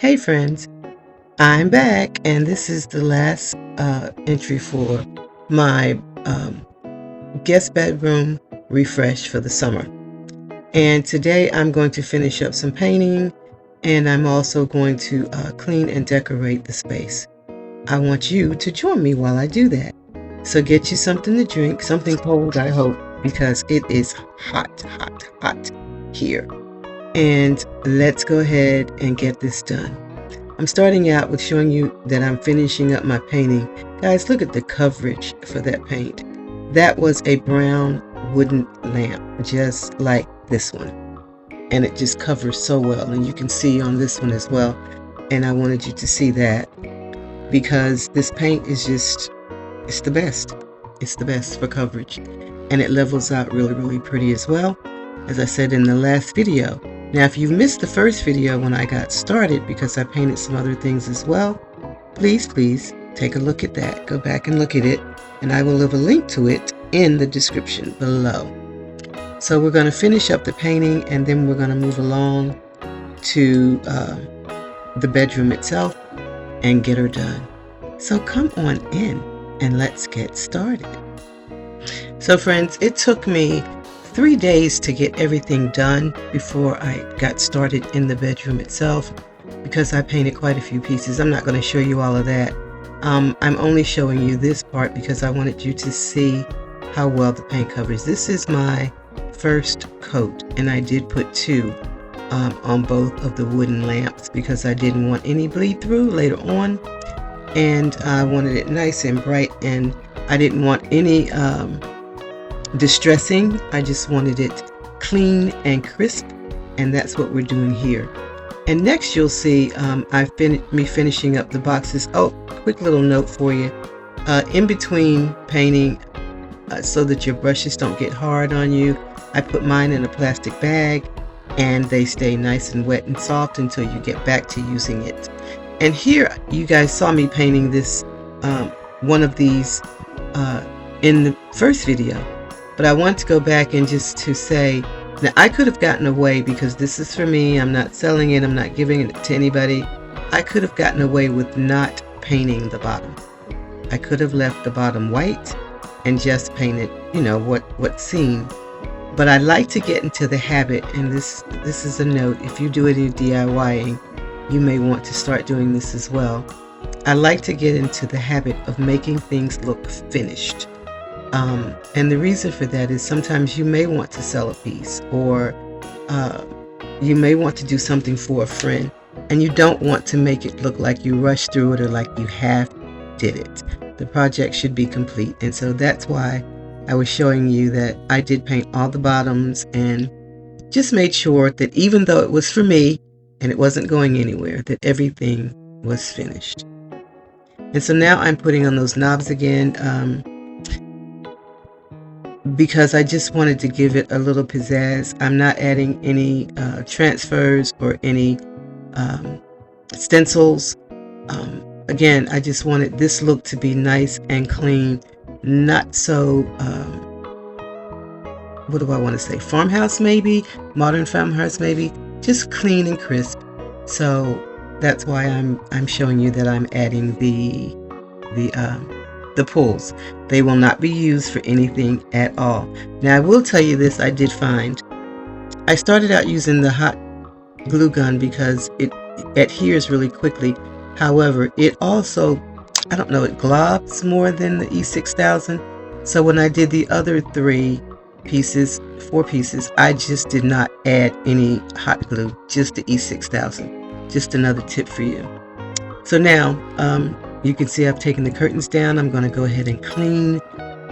Hey friends, I'm back and this is the last entry for my guest bedroom refresh for the summer. And today I'm going to finish up some painting and I'm also going to clean and decorate the space. I want you to join me while I do that. So get you something to drink, something cold I hope, because it is hot here. And let's go ahead and get this done. I'm starting out with showing you that I'm finishing up my painting. Guys, look at the coverage for that paint. That was a brown wooden lamp, just like this one. And it just covers so well. And you can see on this one as well. And I wanted you to see that because this paint is just, it's the best. It's the best for coverage. And it levels out really pretty as well, as I said in the last video. Now, if you've missed the first video when I got started, because I painted some other things as well, please take a look at that. Go back and look at it, and I will leave a link to it in the description below. So we're going to finish up the painting, and then we're going to move along to the bedroom itself and get her done. So come on in, and let's get started. So friends, it took me 3 days to get everything done before I got started in the bedroom itself, because I painted quite a few pieces. I'm not going to show you all of that. I'm only showing you this part because I wanted you to see how well the paint covers. This is my first coat, and I did put 2 on both of the wooden lamps because I didn't want any bleed through later on, and I wanted it nice and bright, and I didn't want any distressing. I just wanted it clean and crisp, and that's what we're doing here. And next you'll see me finishing up the boxes. Oh, quick little note for you. In between painting, so that your brushes don't get hard on you, I put mine in a plastic bag and they stay nice and wet and soft until you get back to using it. And here you guys saw me painting this one of these in the first video. But I want to go back and just to say, now I could have gotten away, because this is for me, I'm not selling it, I'm not giving it to anybody. I could have gotten away with not painting the bottom. I could have left the bottom white and just painted, you know, what's seen. But I like to get into the habit, and this is a note, if you do any DIYing, you may want to start doing this as well. I like to get into the habit of making things look finished. And the reason for that is sometimes you may want to sell a piece, or you may want to do something for a friend, and you don't want to make it look like you rushed through it or like you half did it. The project should be complete, and so that's why I was showing you that I did paint all the bottoms and just made sure that even though it was for me and it wasn't going anywhere, that everything was finished. And so now I'm putting on those knobs again, because I just wanted to give it a little pizzazz. I'm not adding any transfers or any stencils. Again, I just wanted this look to be nice and clean, not so, what do I want to say, farmhouse maybe, modern farmhouse maybe, just clean and crisp. So that's why I'm showing you that I'm adding the pulls. They will not be used for anything at all. Now I will tell you this, I did find, I started out using the hot glue gun because it adheres really quickly. However, it also, I don't know, it globs more than the E6000. So when I did the other 4 pieces, I just did not add any hot glue, just the E6000. Just another tip for you. So now, you can see I've taken the curtains down. I'm going to go ahead and clean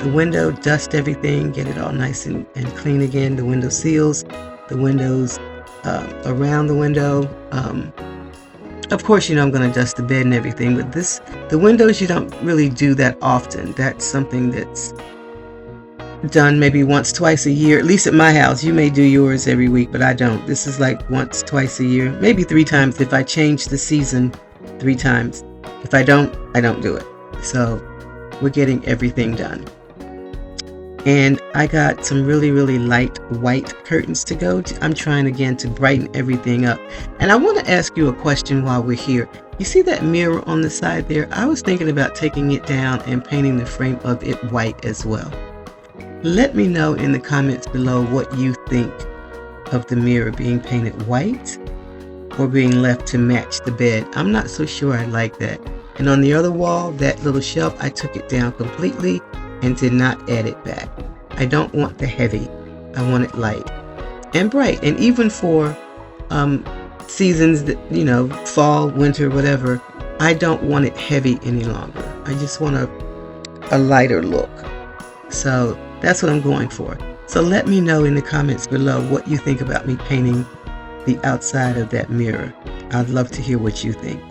the window, dust everything, get it all nice and clean again. The window seals, the windows around the window. Of course, you know, I'm going to dust the bed and everything, but the windows, you don't really do that often. That's something that's done maybe once, twice a year, at least at my house. You may do yours every week, but I don't. This is like once, twice a year, maybe 3 times if I change the season 3 times. If I don't do it. So we're getting everything done. And I got some really light white curtains to go. I'm trying again to brighten everything up. And I want to ask you a question while we're here. You see that mirror on the side there? I was thinking about taking it down and painting the frame of it white as well. Let me know in the comments below what you think of the mirror being painted white or being left to match the bed. I'm not so sure I like that. And on the other wall, that little shelf, I took it down completely and did not add it back. I don't want the heavy. I want it light and bright. And even for seasons that, fall, winter, whatever, I don't want it heavy any longer. I just want a lighter look. So that's what I'm going for. So let me know in the comments below what you think about me painting the outside of that mirror. I'd love to hear what you think.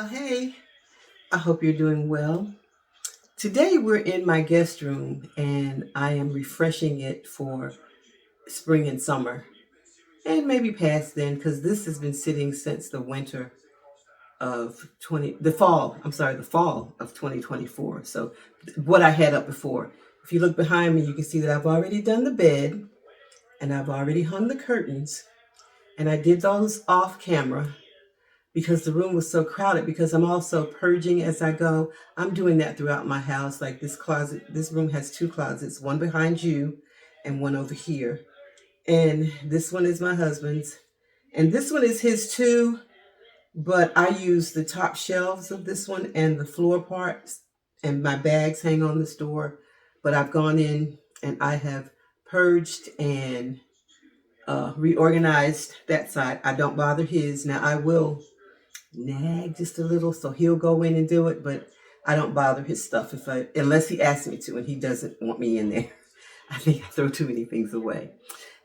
Hey, I hope you're doing well. Today we're in my guest room and I am refreshing it for spring and summer and maybe past then because this has been sitting since the winter of the fall of 2024. So what I had up before. If you look behind me, you can see that I've already done the bed and I've already hung the curtains and I did those off camera because the room was so crowded, because I'm also purging as I go. I'm doing that throughout my house. Like this room has two closets, one behind you and one over here. And this one is my husband's. And this one is his too, but I use the top shelves of this one and the floor parts, and my bags hang on this door. But I've gone in and I have purged and reorganized that side. I don't bother his. Now I will nag just a little, so he'll go in and do it, but I don't bother his stuff unless he asks me to, and he doesn't want me in there. I think I throw too many things away.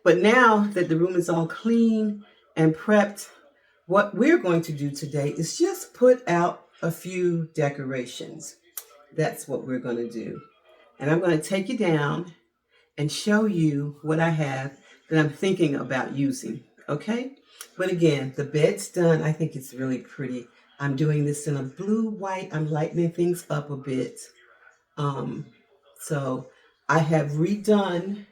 But now that the room is all clean and prepped, what we're going to do today is just put out a few decorations. That's what we're going to do. And I'm going to take you down and show you what I have that I'm thinking about using, okay? But again, the bed's done. I think it's really pretty. I'm doing this in a blue-white. I'm lightening things up a bit. So I have redone,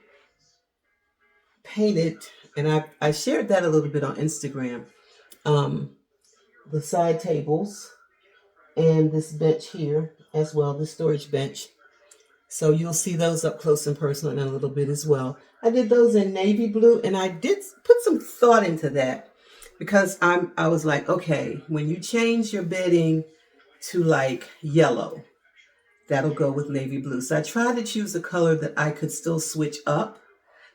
painted, and I shared that a little bit on Instagram. The side tables and this bench here as well, the storage bench. So you'll see those up close and personal in a little bit as well. I did those in navy blue, and I did put some thought into that because I was like, okay, when you change your bedding to like yellow, that'll go with navy blue. So I tried to choose a color that I could still switch up,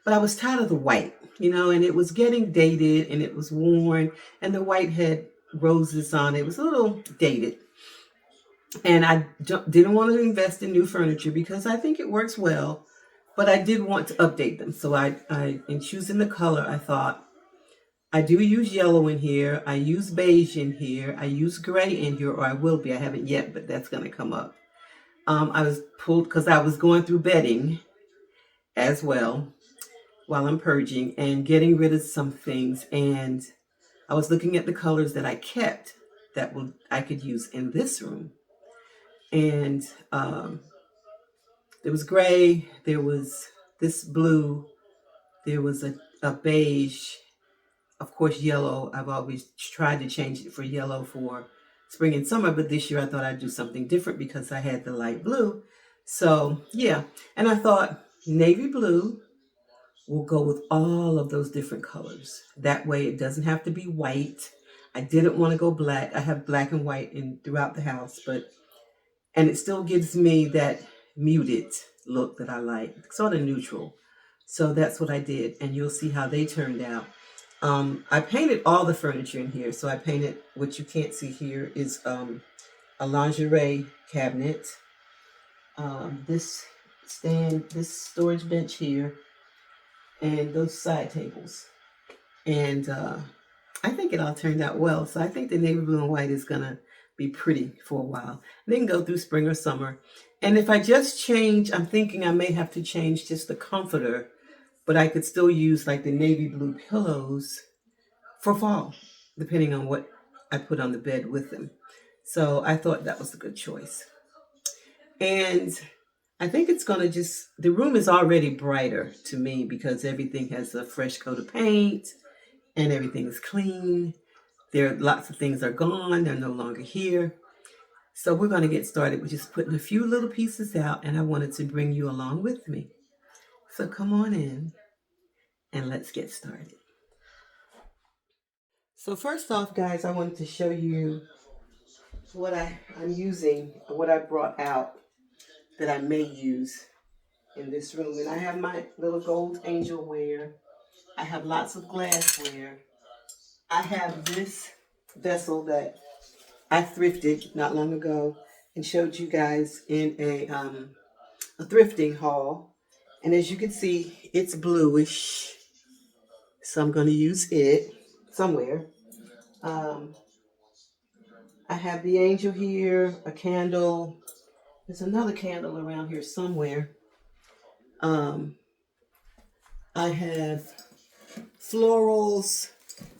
but I was tired of the white, and it was getting dated and it was worn, and the white had roses on it. It was a little dated. And I didn't want to invest in new furniture because I think it works well, but I did want to update them. So in choosing the color, I thought I do use yellow in here. I use beige in here. I use gray in here, or I will be. I haven't yet, but that's going to come up. I was pulled because I was going through bedding as well while I'm purging and getting rid of some things. And I was looking at the colors that I kept that I could use in this room. And there was gray, there was this blue, there was a beige, of course, yellow. I've always tried to change it for yellow for spring and summer, but this year I thought I'd do something different because I had the light blue. So, yeah. And I thought navy blue will go with all of those different colors. That way it doesn't have to be white. I didn't want to go black. I have black and white throughout the house, and it still gives me that muted look that I like, sort of neutral. So that's what I did, and you'll see how they turned out. I painted all the furniture in here. So I painted, what you can't see here is a lingerie cabinet, this stand, this storage bench here, and those side tables. And I think it all turned out well. So I think the navy blue and white is gonna be pretty for a while. Then go through spring or summer. And if I just change, I'm thinking I may have to change just the comforter, but I could still use like the navy blue pillows for fall, depending on what I put on the bed with them. So I thought that was a good choice. And I think it's gonna the room is already brighter to me because everything has a fresh coat of paint and everything is clean. Lots of things are gone, they're no longer here. So we're gonna get started with just putting a few little pieces out, and I wanted to bring you along with me. So come on in and let's get started. So first off, guys, I wanted to show you what I'm using, what I brought out that I may use in this room. And I have my little gold angel ware. I have lots of glassware. I have this vessel that I thrifted not long ago and showed you guys in a thrifting haul. And as you can see, it's bluish. So I'm going to use it somewhere. I have the angel here, a candle. There's another candle around here somewhere. I have florals,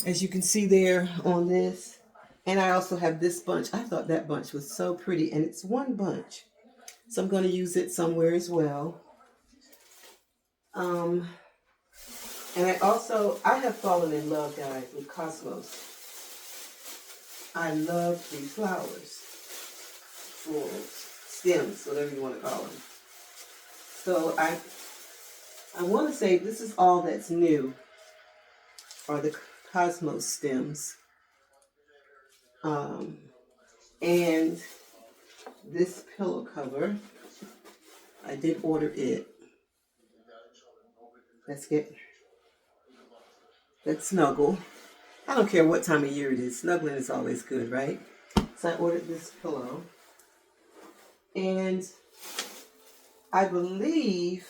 as you can see there on this. And I also have this bunch. I thought that bunch was so pretty, and it's one bunch. So I'm going to use it somewhere as well. And I have fallen in love, guys, with Cosmos. I love these flowers, florals, stems, whatever you want to call them. So I want to say this is all that's new, are the Cosmos stems. And this pillow cover, I did order it. Let's snuggle. I don't care what time of year it is. Snuggling is always good, right? So I ordered this pillow. And I believe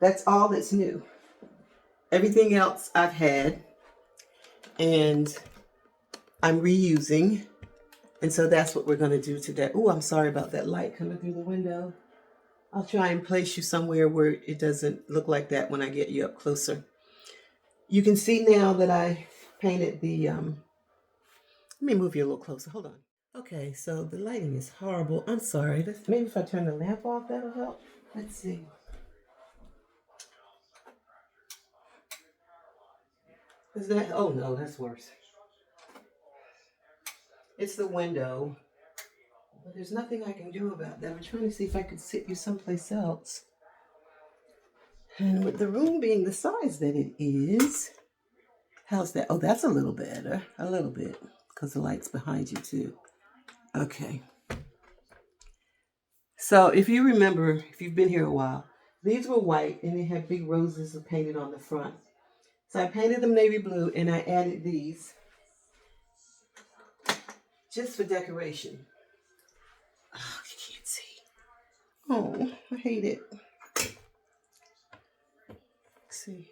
that's all that's new. Everything else I've had and I'm reusing. And so that's what we're going to do today. Oh, I'm sorry about that light coming through the window. I'll try and place you somewhere where it doesn't look like that when I get you up closer. You can see now that I painted let me move you a little closer. Hold on. Okay, so the lighting is horrible. I'm sorry. Maybe if I turn the lamp off, that'll help. Let's see. Oh no, that's worse. It's the window. But there's nothing I can do about that. I'm trying to see if I could sit you someplace else. And with the room being the size that it is, how's that? Oh, that's a little better. A little bit. Because the light's behind you too. Okay. So if you remember, if you've been here a while, these were white and they had big roses painted on the front. So I painted them navy blue and I added these. just for decoration. Oh, you can't see. Oh, I hate it. See,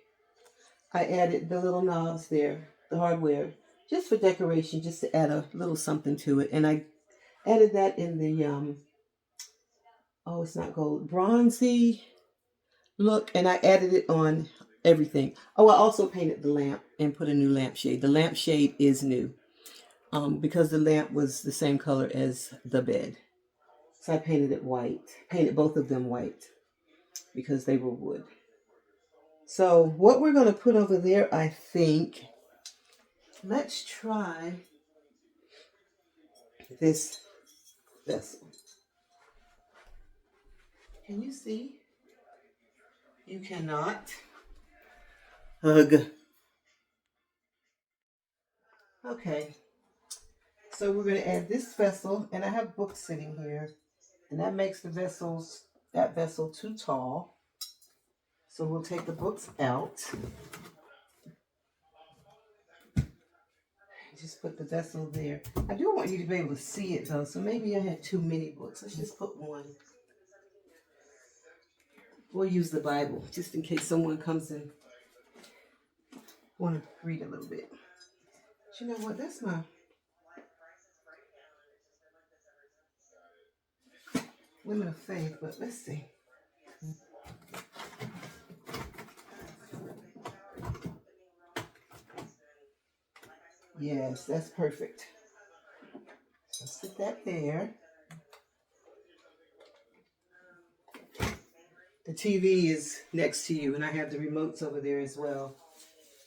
I added the little knobs there, the hardware, just for decoration, just to add a little something to it. And I added that in the oh, it's not gold, bronzy look, and I added it on everything. Oh, I also painted the lamp and put a new lampshade. The lampshade is new because the lamp was the same color as the bed. So I painted it white, painted both of them white because they were wood. So what we're going to put over there, I think, let's try this vessel. Can you see? You cannot. Ugh. Okay. So we're going to add this vessel, and I have books sitting here, and that makes that vessel too tall. So we'll take the books out. Just put the vessel there. I do want you to be able to see it though, so maybe I had too many books. Let's just put one. We'll use the Bible, just in case someone comes and want to read a little bit. But you know what? That's my women of faith, but let's see. Yes, that's perfect. So sit that there. The TV is next to you, and I have the remotes over there as well.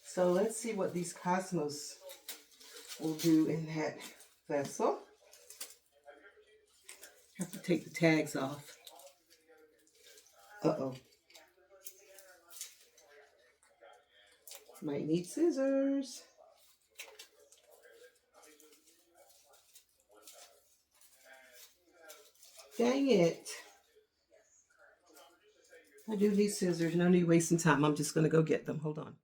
So let's see what these cosmos will do in that vessel. Have to take the tags off. Uh-oh. Might need scissors. Dang it. I do need scissors. No need wasting time. I'm just going to go get them. Hold on.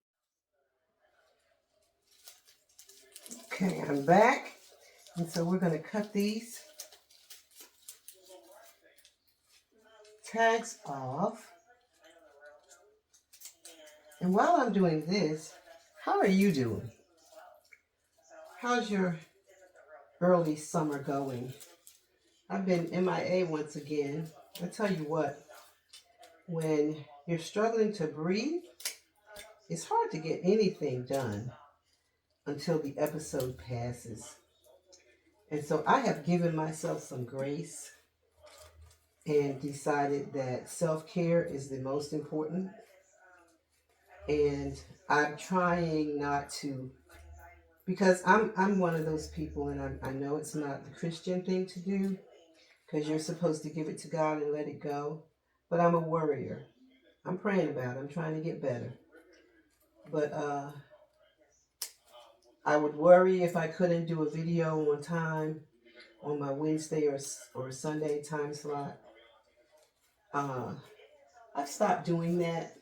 Okay, I'm back. And so we're going to cut these tags off. And while I'm doing this, how are you doing? How's your early summer going? I've been MIA once again. I tell you what, when you're struggling to breathe, it's hard to get anything done until the episode passes. And so I have given myself some grace and decided that self-care is the most important. And I'm trying not to, because I'm one of those people, and I know it's not the Christian thing to do, because you're supposed to give it to God and let it go. But I'm a worrier. I'm praying about it. I'm trying to get better. But I would worry if I couldn't do a video on time on my Wednesday or Sunday time slot. I've stopped doing that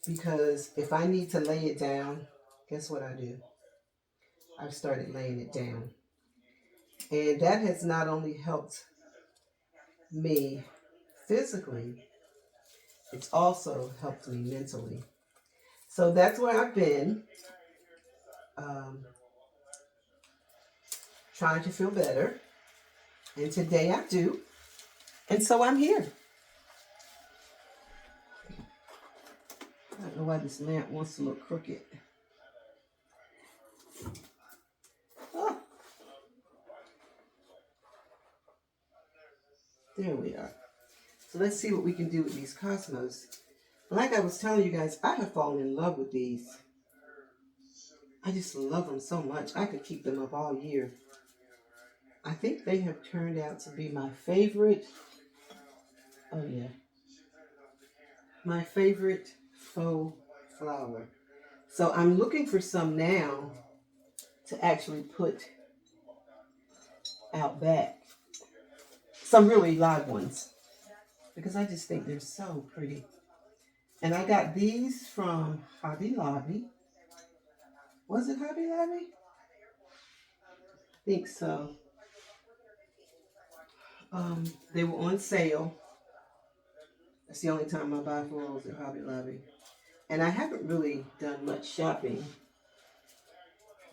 because if I need to lay it down, guess what I do? I've started laying it down. And that has not only helped me physically, it's also helped me mentally. So that's where I've been, trying to feel better. And today I do. And so I'm here. I don't know why this lamp wants to look crooked. Oh, there we are. So let's see what we can do with these cosmos. Like I was telling you guys, I have fallen in love with these. I just love them so much. I could keep them up all year. I think they have turned out to be my favorite. Oh yeah. My favorite faux flower. So I'm looking for some now to actually put out back. Some really live ones. Because I just think they're so pretty. And I got these from Hobby Lobby. Was it Hobby Lobby? think so. They were on sale. That's the only time I buy florals at Hobby Lobby. And I haven't really done much shopping,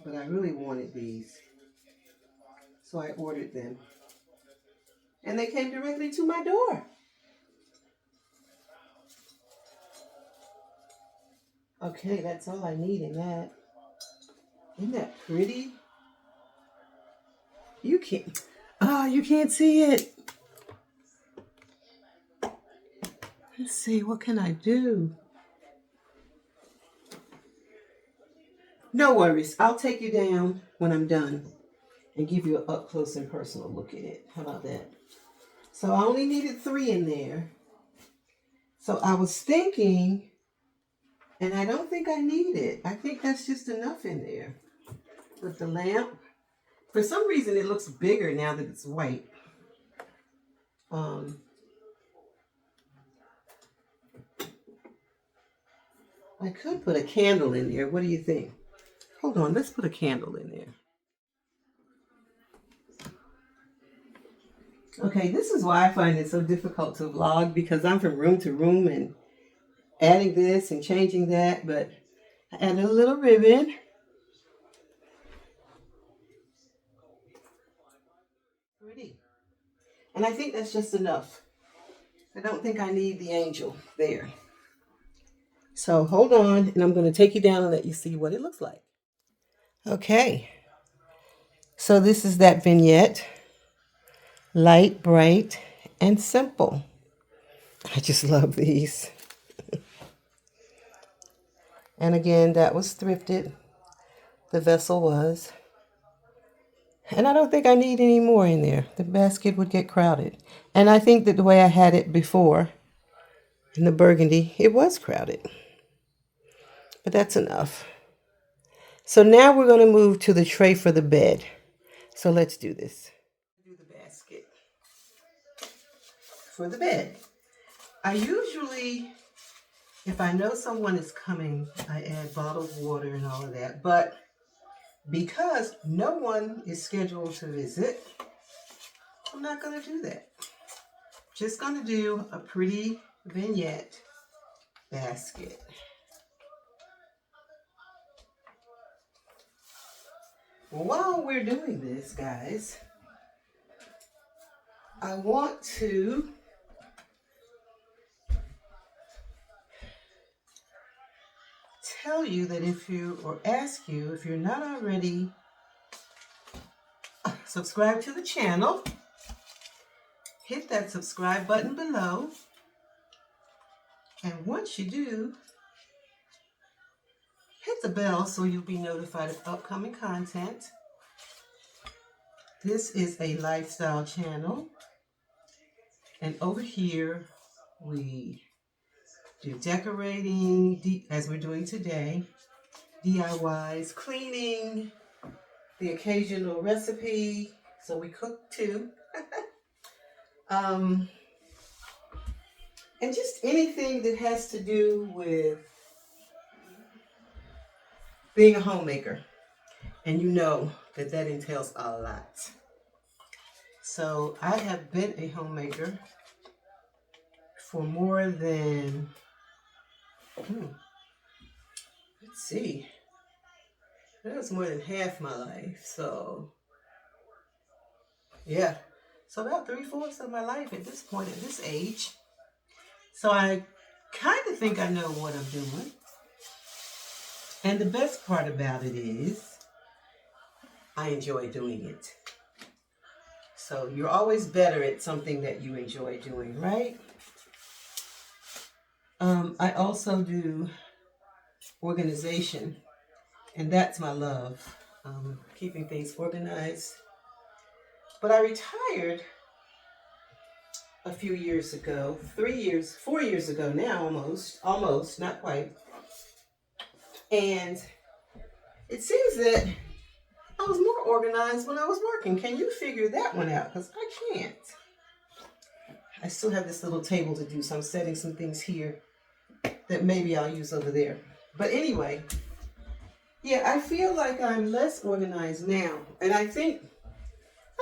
but I really wanted these. So I ordered them. And they came directly to my door. Okay, that's all I need in that. Isn't that pretty? You can't see it. Let's see, what can I do? No worries. I'll take you down when I'm done and give you an up close and personal look at it. How about that? So I only needed 3 in there. So I was thinking, and I don't think I need it. I think that's just enough in there. With the lamp. For some reason, it looks bigger now that it's white. I could put a candle in there. What do you think? Hold on, let's put a candle in there. Okay, this is why I find it so difficult to vlog, because I'm from room to room and adding this and changing that, but I added a little ribbon. Pretty. And I think that's just enough. I don't think I need the angel there. So hold on, and I'm going to take you down and let you see what it looks like. Okay. So this is that vignette. Light, bright, and simple. I just love these. And again, that was thrifted. The vessel was. And I don't think I need any more in there. The basket would get crowded. And I think that the way I had it before, in the burgundy, it was crowded. But that's enough. So now we're going to move to the tray for the bed. So let's do this. Do the basket for the bed. I usually, if I know someone is coming, I add bottled water and all of that. But because no one is scheduled to visit, I'm not going to do that. Just going to do a pretty vignette basket. While we're doing this, guys, I want to tell you that ask you if you're not already subscribed to the channel, hit that subscribe button below. And once you do, hit the bell so you'll be notified of upcoming content. This is a lifestyle channel. And over here, we do decorating, as we're doing today, DIYs, cleaning, the occasional recipe. So we cook too. And just anything that has to do with being a homemaker. And you know that that entails a lot. So I have been a homemaker for more than, let's see, that was more than half my life. So yeah, so about 3/4 of my life at this point, at this age. So I kind of think I know what I'm doing. And the best part about it is I enjoy doing it. So you're always better at something that you enjoy doing, right? I also do organization, and that's my love, keeping things organized. But I retired a few years ago, 4 years ago now, almost, not quite. And it seems that I was more organized when I was working. Can you figure that one out? Because I can't. I still have this little table to do, so I'm setting some things here that maybe I'll use over there. But anyway, yeah, I feel like I'm less organized now. And I think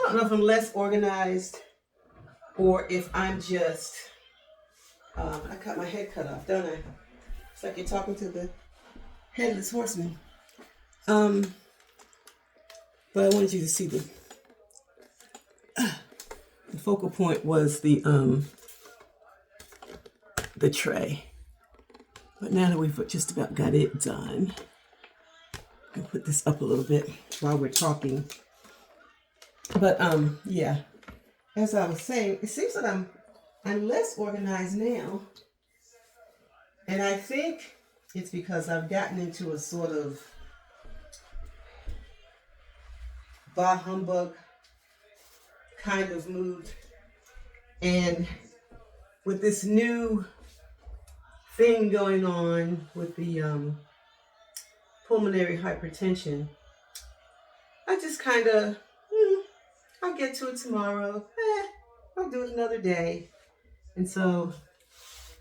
don't know if I'm less organized or if I'm just, I got my head cut off, don't I? It's like you're talking to the headless horseman. But I wanted you to see the focal point was the tray. But now that we've just about got it done, I'll put this up a little bit while we're talking. But yeah, as I was saying, it seems that I'm less organized now. And I think it's because I've gotten into a sort of bah humbug kind of mood. And with this new thing going on with the pulmonary hypertension, I just kind of, I'll get to it tomorrow. I'll do it another day. And so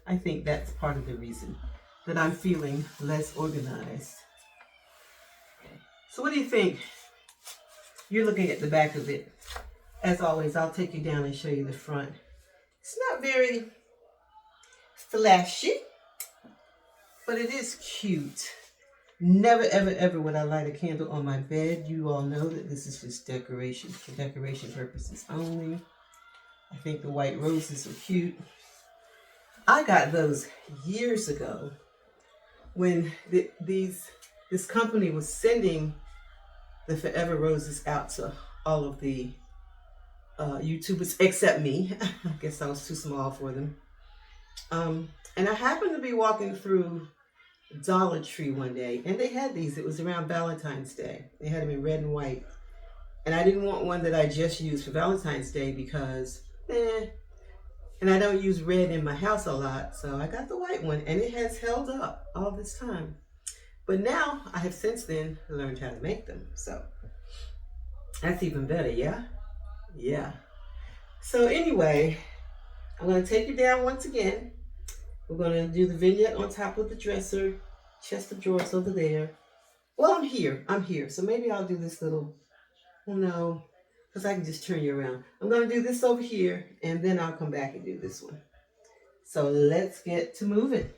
I think that's part of the reason that I'm feeling less organized. So what do you think? You're looking at the back of it. As always, I'll take you down and show you the front. It's not very flashy, but it is cute. Never, ever, ever would I light a candle on my bed. You all know that this is just decoration, for decoration purposes only. I think the white roses are cute. I got those years ago when this company was sending the Forever Roses out to all of the YouTubers except me. I guess I was too small for them. And I happened to be walking through Dollar Tree one day, and they had these. It was around Valentine's Day. They had them in red and white. And I didn't want one that I just used for Valentine's Day because, and I don't use red in my house a lot, so I got the white one, and it has held up all this time. But now I have since then learned how to make them, so that's even better, yeah? Yeah. So anyway, I'm going to take you down once again. We're going to do the vignette on top of the dresser, chest of drawers over there. Well, I'm here. So maybe I'll do this little, no, because I can just turn you around. I'm going to do this over here, and then I'll come back and do this one. So let's get to moving.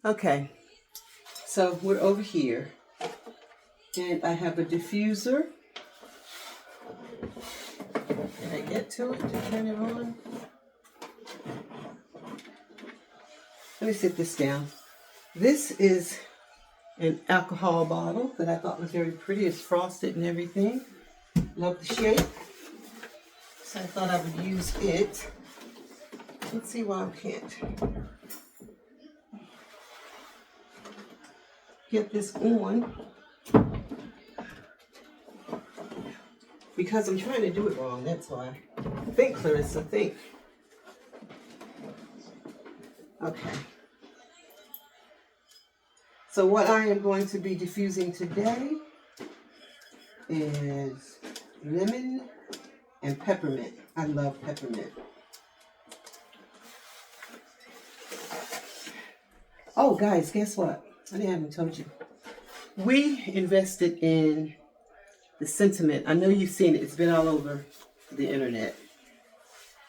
Okay, so we're over here, and I have a diffuser. Can I get to it to turn it on? Let me sit this down. This is an alcohol bottle that I thought was very pretty. It's frosted and everything. Love the shape. So I thought I would use it. Let's see why I can't get this on. Because I'm trying to do it wrong, that's why. Think, Clearissa, think. Okay. So what I am going to be diffusing today is lemon and peppermint. I love peppermint. Oh, guys, guess what? I haven't told you. We invested in the sentiment. I know you've seen it. It's been all over the internet.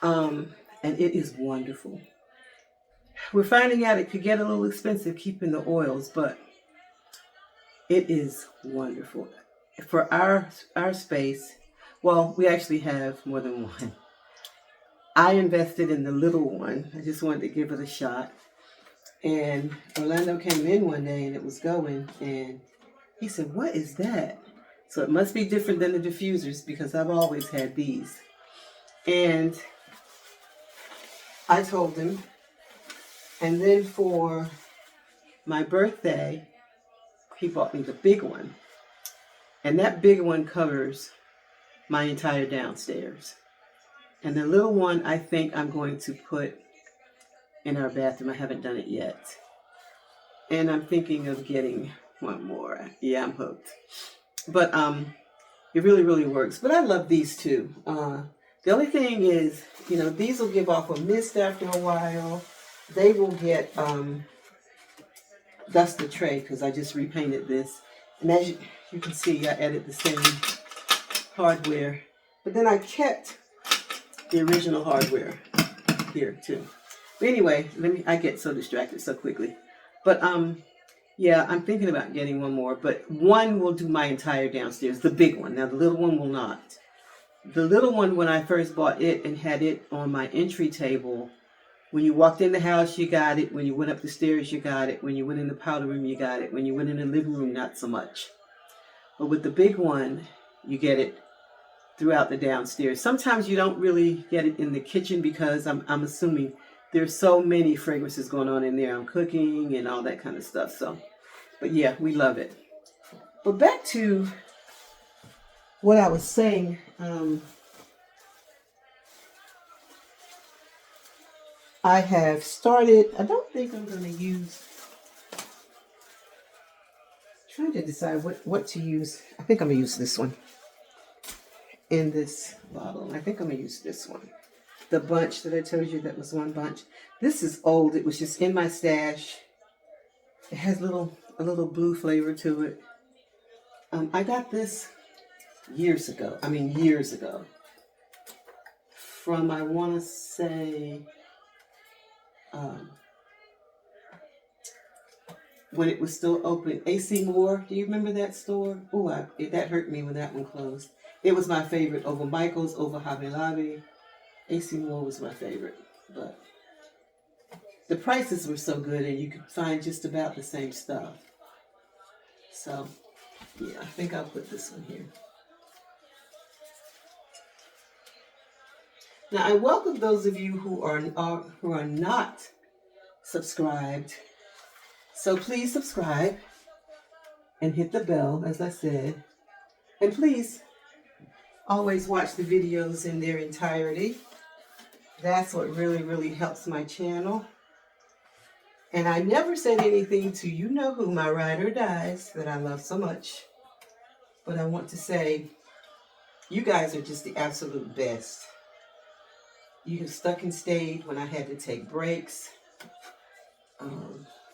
And it is wonderful. We're finding out it could get a little expensive keeping the oils, but it is wonderful. For our space, Well, we actually have more than one. I invested in the little one. I just wanted to give it a shot. And Orlando came in one day and it was going, and he said, "What is that?" So it must be different than the diffusers because I've always had these. And I told him. And then for my birthday, he bought me the big one. And that big one covers my entire downstairs. And the little one, I think I'm going to put in our bathroom. I haven't done it yet. And I'm thinking of getting one more. Yeah, I'm hooked. But it really, really works. But I love these two. The only thing is, these will give off a mist after a while. They will get dust the tray because I just repainted this. And as you can see, I added the same hardware. But then I kept the original hardware here too. But anyway, I get so distracted so quickly. But yeah, I'm thinking about getting one more, but one will do my entire downstairs, the big one. Now the little one will not. The little one, when I first bought it and had it on my entry table, when you walked in the house, you got it. When you went up the stairs, you got it. When you went in the powder room, you got it. When you went in the living room, not so much. But with the big one, you get it throughout the downstairs. Sometimes you don't really get it in the kitchen because I'm assuming there's so many fragrances going on in there. I'm cooking and all that kind of stuff. So, but yeah, we love it. But back to what I was saying. I have started, I don't think I'm going to use, trying to decide what to use. I think I'm going to use this one in this bottle. I think I'm going to use this one. The bunch that I told you, that was one bunch. This is old. It was just in my stash. It has a little blue flavor to it. I got this years ago. From, I want to say, when it was still open, AC Moore. Do you remember that store? Oh, that hurt me when that one closed. It was my favorite over Michael's, over Hobby Lobby. AC Moore was my favorite, but the prices were so good and you could find just about the same stuff. So, yeah, I think I'll put this one here. Now, I welcome those of you who are not subscribed. So please subscribe and hit the bell, as I said. And please always watch the videos in their entirety. That's what really, really helps my channel. And I never said anything to who, my ride or dies, that I love so much. But I want to say, you guys are just the absolute best. You have stuck and stayed when I had to take breaks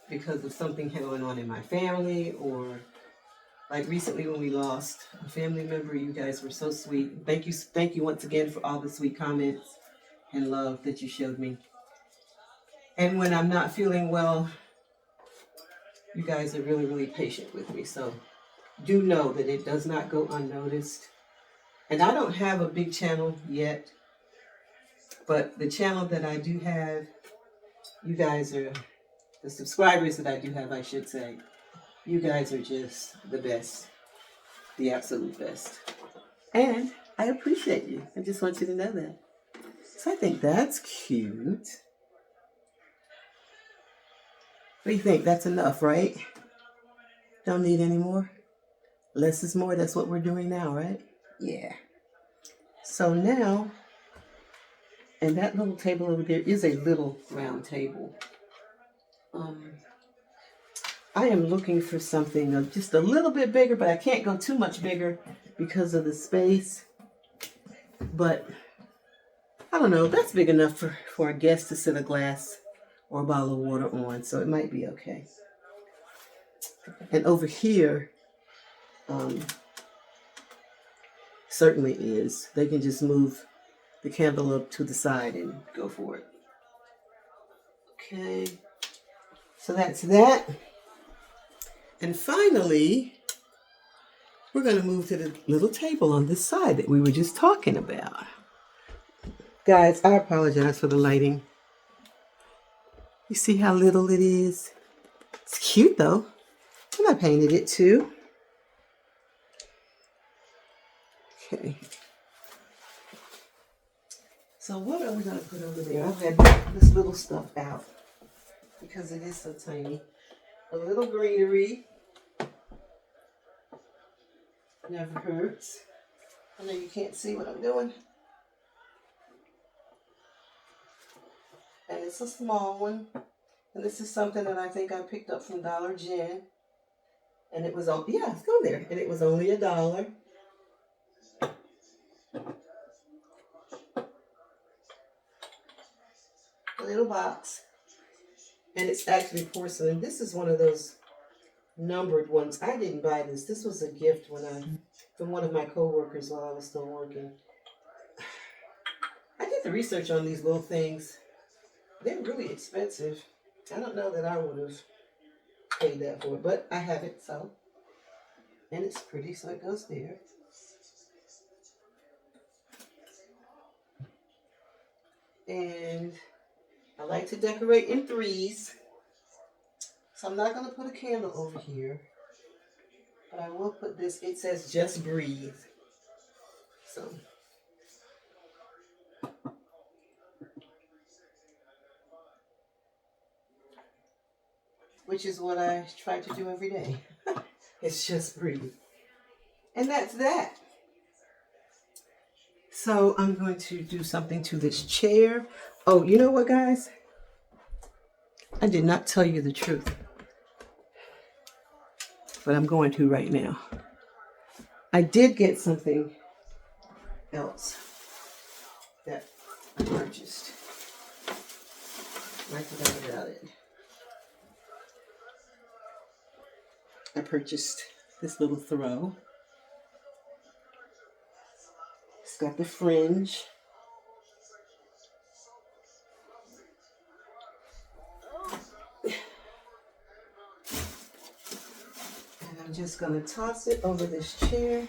because of something going on in my family, or like recently when we lost a family member. You guys were so sweet. Thank you once again for all the sweet comments and love that you showed me. And when I'm not feeling well, you guys are really, really patient with me. So do know that it does not go unnoticed. And I don't have a big channel yet, but the channel that I do have, you guys are, the subscribers that I do have, I should say, you guys are just the best, the absolute best. And I appreciate you. I just want you to know that. So I think that's cute. What do you think? That's enough, right? Don't need any more? Less is more. That's what we're doing now, right? Yeah. So now, and that little table over there is a little round table. I am looking for something just a little bit bigger, but I can't go too much bigger because of the space. But I don't know. That's big enough for a guest to sit a glass or a bottle of water on, so it might be okay. And over here, certainly is. They can just move the candle up to the side and go for it. Okay, so that's that. And finally, we're going to move to the little table on this side that we were just talking about. Guys, I apologize for the lighting. You see how little it is? It's cute though. And I painted it too. Okay. So what are we going to put over there? I've had this little stuff out because it is so tiny. A little greenery. Never hurts. I know you can't see what I'm doing. And it's a small one. And this is something that I think I picked up from Dollar Gen. And it was on, yeah, it's on there. And it was only $1. A little box. And it's actually porcelain. This is one of those numbered ones. I didn't buy this. This was a gift from one of my coworkers while I was still working. I did the research on these little things. They're really expensive. I don't know that I would have paid that for it, but I have it, so. And it's pretty, so it goes there. And I like to decorate in threes. So I'm not going to put a candle over here. But I will put this, it says just breathe. So. Which is what I try to do every day. It's just breathe. And that's that. So I'm going to do something to this chair. Oh, you know what, guys? I did not tell you the truth. But I'm going to right now. I did get something else that I purchased. I forgot about it. I purchased this little throw. It's got the fringe. And I'm just going to toss it over this chair.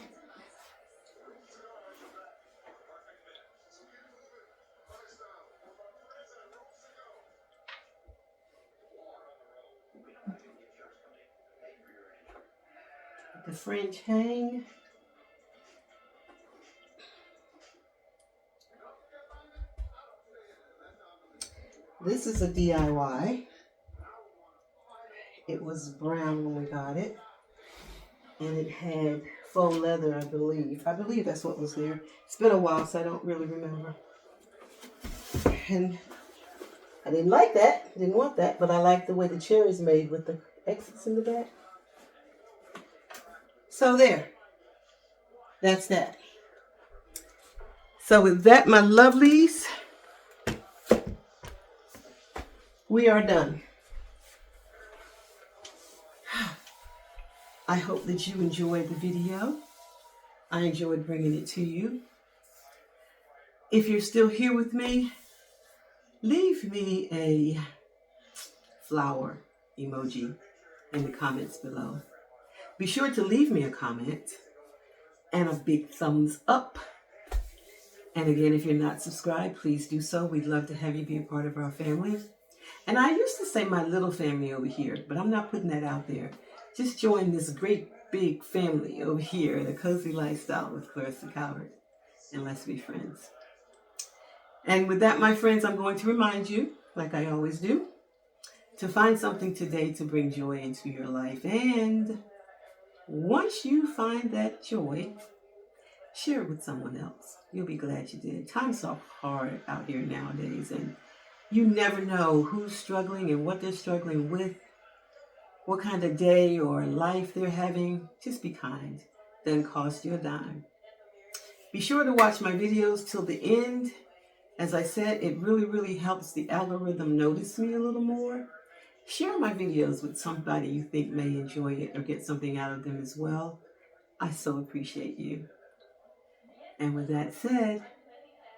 The fringe hang. This is a DIY. It was brown when we got it. And it had faux leather, I believe. I believe that's what was there. It's been a while, so I don't really remember. And I didn't like that. Didn't want that. But I like the way the chair is made with the exits in the back. So there. That's that. So with that, my lovelies, we are done. I hope that you enjoyed the video. I enjoyed bringing it to you. If you're still here with me, leave me a flower emoji in the comments below. Be sure to leave me a comment and a big thumbs up. And again, if you're not subscribed, please do so. We'd love to have you be a part of our family. And I used to say my little family over here, but I'm not putting that out there. Just join this great big family over here, the Cozy Lifestyle with Clearissa Coward. And let's be friends. And with that, my friends, I'm going to remind you, like I always do, to find something today to bring joy into your life. And once you find that joy, share it with someone else. You'll be glad you did. Time's so hard out here nowadays, and you never know who's struggling and what they're struggling with, what kind of day or life they're having. Just be kind. Doesn't cost you a dime. Be sure to watch my videos till the end. As I said, it really helps the algorithm notice me a little more. Share my videos with somebody you think may enjoy it or get something out of them as well. I so appreciate you. And with that said,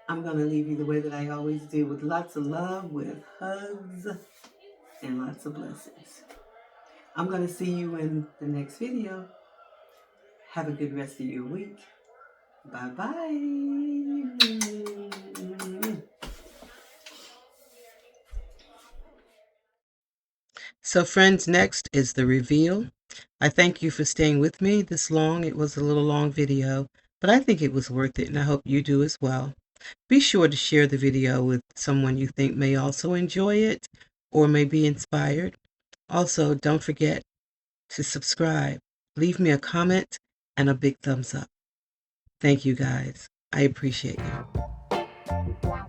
I'm going to leave you the way that I always do, with lots of love, with hugs, and lots of blessings. I'm going to see you in the next video. Have a good rest of your week. Bye-bye. So friends, next is the reveal. I thank you for staying with me this long. It was a little long video, but I think it was worth it, and I hope you do as well. Be sure to share the video with someone you think may also enjoy it or may be inspired. Also, don't forget to subscribe. Leave me a comment and a big thumbs up. Thank you guys. I appreciate you.